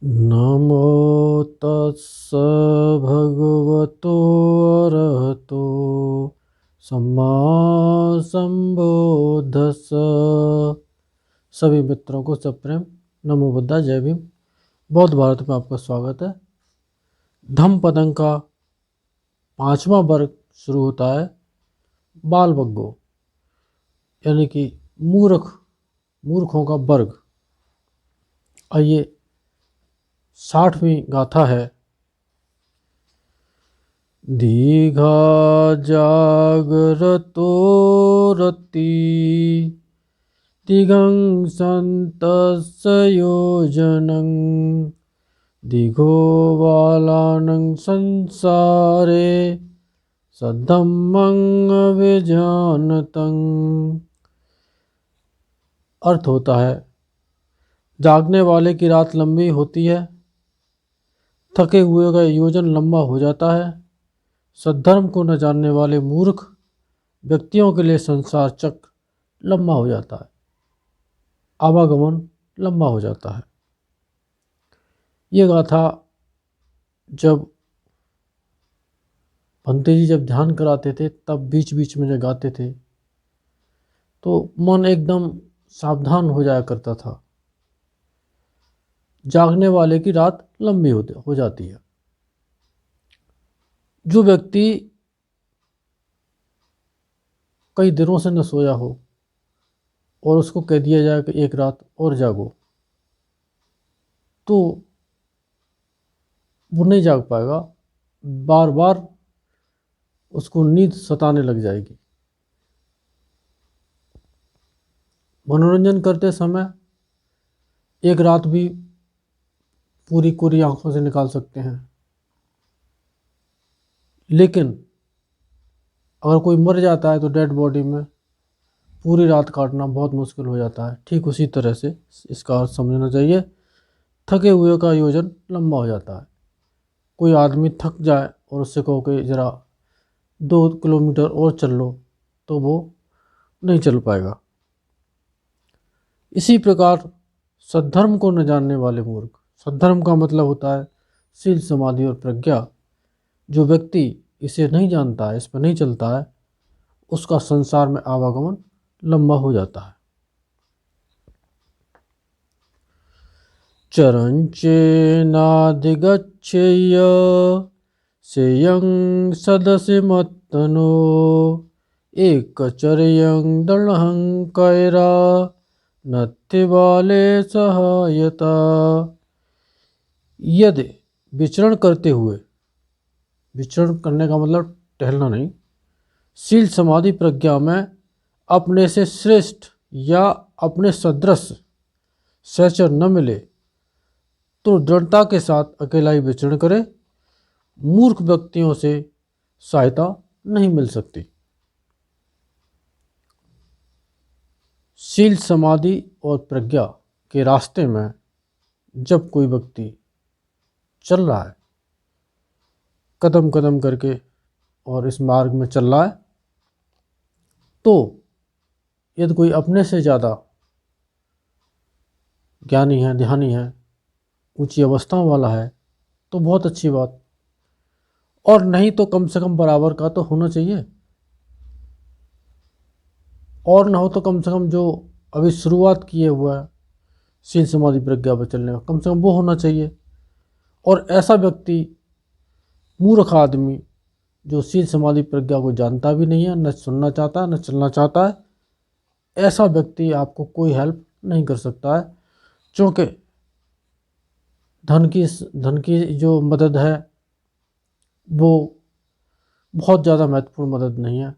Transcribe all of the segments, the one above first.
नमो तस्स भगवतो अरहतो सम्मा संबुद्धस्स। सभी मित्रों को सप्रेम नमो बुद्धा, जय भीम। बौद्ध भारत में आपका स्वागत है। धम्मपदं का 5वां वर्ग शुरू होता है, बाल बग्गो, यानी कि मूर्खों का वर्ग। आइए 60वीं गाथा है। दीघा जागरतो रति दिगं सन्तस्य योजनं दिघो बालानं संसारे सद्धम्मं अभिजानतं। अर्थ होता है, जागने वाले की रात लंबी होती है, थके हुए का योजन लंबा हो जाता है। सद्धर्म को न जानने वाले मूर्ख व्यक्तियों के लिए संसार चक्र लंबा हो जाता है, आवागमन लंबा हो जाता है। ये गाथा जब भंते जी जब ध्यान कराते थे, तब बीच बीच में जब गाते थे तो मन एकदम सावधान हो जाया करता था। जागने वाले की रात लंबी हो जाती है। जो व्यक्ति कई दिनों से न सोया हो और उसको कह दिया जाए कि एक रात और जागो, तो वो नहीं जाग पाएगा, बार बार उसको नींद सताने लग जाएगी। मनोरंजन करते समय एक रात भी पूरी कोरी आंखों से निकाल सकते हैं, लेकिन अगर कोई मर जाता है तो डेड बॉडी में पूरी रात काटना बहुत मुश्किल हो जाता है। ठीक उसी तरह से इसका अर्थ समझना चाहिए, थके हुए का योजन लंबा हो जाता है। कोई आदमी थक जाए और उससे कहो कि ज़रा 2 किलोमीटर और चल लो, तो वो नहीं चल पाएगा। इसी प्रकार सद्धर्म को न जानने वाले मूर्ख, सद्धर्म का मतलब होता है शील, समाधि और प्रज्ञा। जो व्यक्ति इसे नहीं जानता है, इस पर नहीं चलता है, उसका संसार में आवागमन लंबा हो जाता है। चरंचेनाधिगच्छेय सेयं सदसिमत्तनो एकचर्यं दृढं कैरा नत्थि बाले सहायता। यदि विचरण करते हुए, विचरण करने का मतलब टहलना नहीं, शील समाधि प्रज्ञा में अपने से श्रेष्ठ या अपने सदृश सहचर न मिले तो दृढ़ता के साथ अकेला ही विचरण करे। मूर्ख व्यक्तियों से सहायता नहीं मिल सकती। शील, समाधि और प्रज्ञा के रास्ते में जब कोई व्यक्ति चल रहा है, कदम कदम करके, और इस मार्ग में चल रहा है, तो यदि कोई अपने से ज़्यादा ज्ञानी है, ध्यानी है, ऊंची अवस्थाओं वाला है, तो बहुत अच्छी बात, और नहीं तो कम से कम बराबर का तो होना चाहिए। और ना हो तो कम से कम जो अभी शुरुआत किए हुआ है शील, समाधि, प्रज्ञा पर चलने का, कम से कम वो होना चाहिए। और ऐसा व्यक्ति, मूर्ख आदमी जो शील, समाधि, प्रज्ञा को जानता भी नहीं है, न सुनना चाहता है, न चलना चाहता है, ऐसा व्यक्ति आपको कोई हेल्प नहीं कर सकता है। क्योंकि धन की जो मदद है वो बहुत ज़्यादा महत्वपूर्ण मदद नहीं है।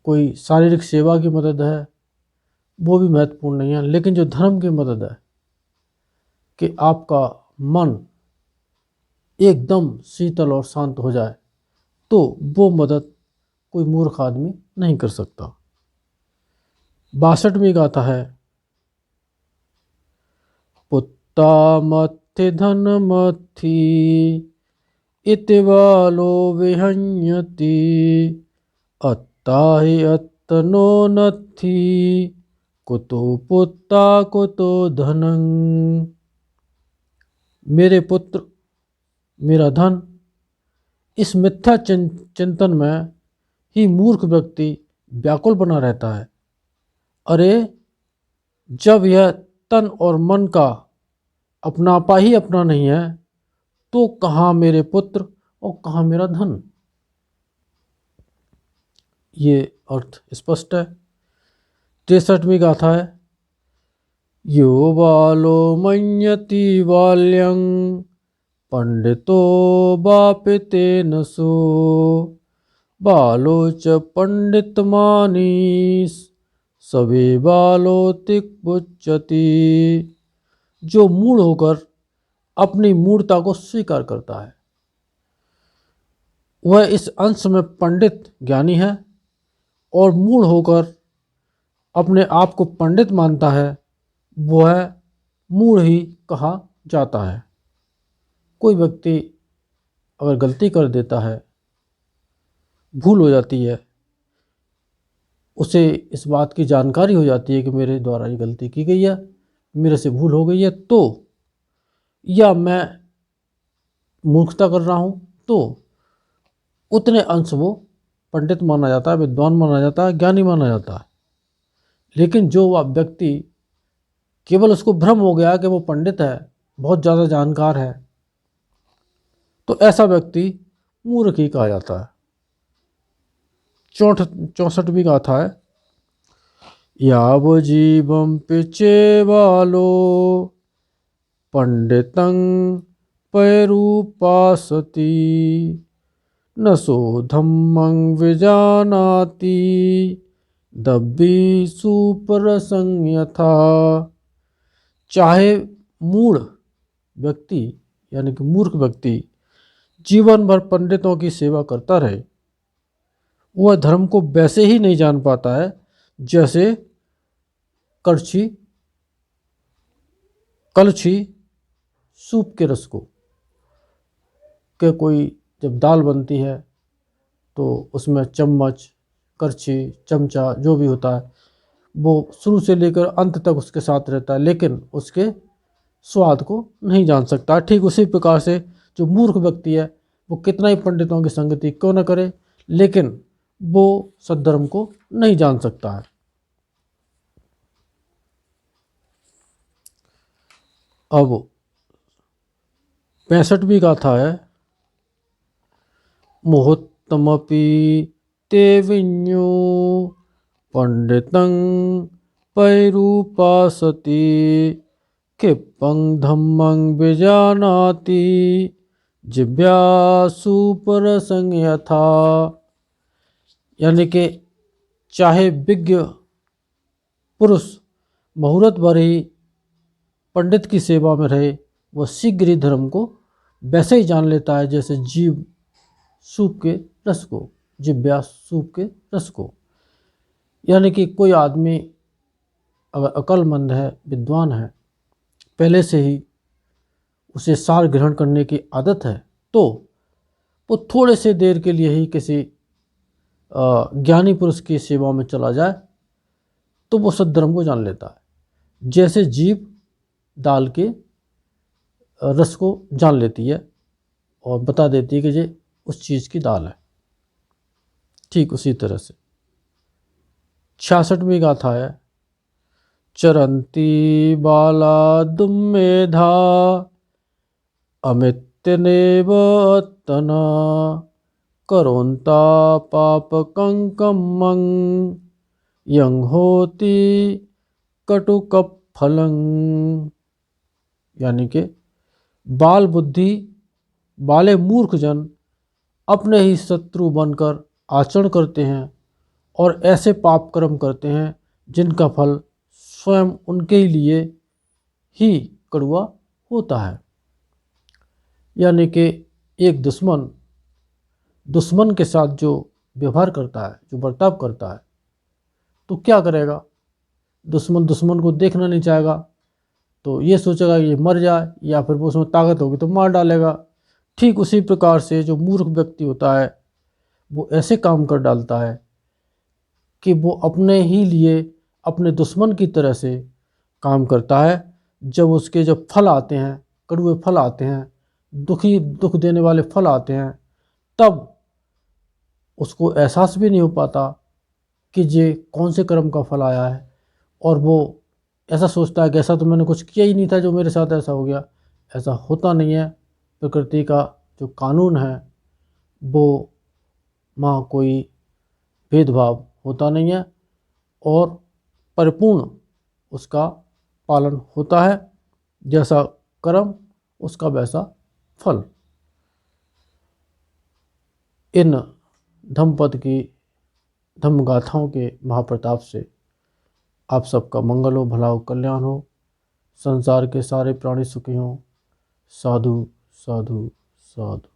कोई शारीरिक सेवा की मदद है वो भी महत्वपूर्ण नहीं है। लेकिन जो धर्म की मदद है कि आपका मन एकदम शीतल और शांत हो जाए, तो वो मदद कोई मूर्ख आदमी नहीं कर सकता। 62वीं गाथा है। पुत्ता मत्थि धन मत्थि इति बालो विहन्यति अत्ता हि अत्तनो नत्थि कुतो पुत्ता कुतो धनं। मेरे पुत्र, मेरा धन, इस मिथ्या चिंतन में ही मूर्ख व्यक्ति व्याकुल बना रहता है। अरे, जब यह तन और मन का अपनापा ही अपना नहीं है, तो कहाँ मेरे पुत्र और कहाँ मेरा धन। ये अर्थ स्पष्ट है। 63वीं गाथा है। यो बालो मन्यति बाल्यं पंडितो बापितेन सो बालो च पंडितमानीस सभी बालोतिक बुच्यति। जो मूढ़ होकर अपनी मूढ़ता को स्वीकार करता है, वह इस अंश में पंडित ज्ञानी है, और मूढ़ होकर अपने आप को पंडित मानता है, वह मूढ़ ही कहा जाता है। कोई व्यक्ति अगर गलती कर देता है, भूल हो जाती है, उसे इस बात की जानकारी हो जाती है कि मेरे द्वारा ये गलती की गई है, मेरे से भूल हो गई है, तो या मैं मूर्खता कर रहा हूँ, तो उतने अंश वो पंडित माना जाता है, विद्वान माना जाता है, ज्ञानी माना जाता है। लेकिन जो वह व्यक्ति केवल उसको भ्रम हो गया कि वो पंडित है, बहुत ज़्यादा जानकार है, तो ऐसा व्यक्ति मूर्ख ही कहा जाता है। 64वीं गाथा है। याव जीवम पिचे बालो पंडितं पैरूपासति न सो धम्मं विजानाति दब्बी सुपरसं यथा। चाहे मूढ़ व्यक्ति यानी कि मूर्ख व्यक्ति जीवन भर पंडितों की सेवा करता रहे, वह धर्म को वैसे ही नहीं जान पाता है जैसे कलछी सूप के रस को। कि कोई जब दाल बनती है तो उसमें चम्मच, करछी, चमचा जो भी होता है, वो शुरू से लेकर अंत तक उसके साथ रहता है, लेकिन उसके स्वाद को नहीं जान सकता। ठीक उसी प्रकार से जो मूर्ख व्यक्ति है, वो कितना ही पंडितों की संगति क्यों न करे, लेकिन वो सद्धर्म को नहीं जान सकता है। अब 65वीं गाथा है। मुहूर्तमपि ते विඤ्ञो पंडितं पैरूपासति क्षिप्तं धम्मं विजानाति जिज्ञासु परसं यथा। यानी कि चाहे विज्ञ पुरुष मुहूर्त भर ही पंडित की सेवा में रहे, वह शीघ्र ही धर्म को वैसे ही जान लेता है जैसे जीव सूप के रस को, जिब्या सूप के रस को। यानी कि कोई आदमी अगर अक्लमंद है, विद्वान है, पहले से ही उसे सार ग्रहण करने की आदत है, तो वो थोड़े से देर के लिए ही किसी ज्ञानी पुरुष की सेवा में चला जाए तो वो सद्धर्म को जान लेता है, जैसे जीव दाल के रस को जान लेती है और बता देती है कि ये उस चीज़ की दाल है। ठीक उसी तरह से 66वीं गाथा है। चरंती बाला दुम्मेधा अमित्यनेव तना करोन्ता पापकंकमं यं होति कटुकफलं। यानी कि बाल बुद्धि वाले मूर्ख जन अपने ही शत्रु बनकर आचरण करते हैं और ऐसे पाप कर्म करते हैं जिनका फल स्वयं उनके लिए ही कड़वा होता है। यानी कि एक दुश्मन के साथ जो व्यवहार करता है, जो बर्ताव करता है, तो क्या करेगा? दुश्मन को देखना नहीं चाहेगा, तो ये सोचेगा कि ये मर जाए, या फिर वो उसमें ताकत होगी तो मार डालेगा। ठीक उसी प्रकार से जो मूर्ख व्यक्ति होता है, वो ऐसे काम कर डालता है कि वो अपने ही लिए अपने दुश्मन की तरह से काम करता है। जब उसके जब फल आते हैं कड़वे फल आते हैं, दुख देने वाले फल आते हैं, तब उसको एहसास भी नहीं हो पाता कि ये कौन से कर्म का फल आया है, और वो ऐसा सोचता है कि ऐसा तो मैंने कुछ किया ही नहीं था जो मेरे साथ ऐसा हो गया। ऐसा होता नहीं है। प्रकृति का जो कानून है वो वहाँ कोई भेदभाव होता नहीं है, और परिपूर्ण उसका पालन होता है। जैसा कर्म उसका वैसा फल। इन धम्मपद की धम्म गाथाओं के महाप्रताप से आप सबका मंगल हो, भला हो, कल्याण हो, संसार के सारे प्राणी सुखी हों। साधु साधु साधु।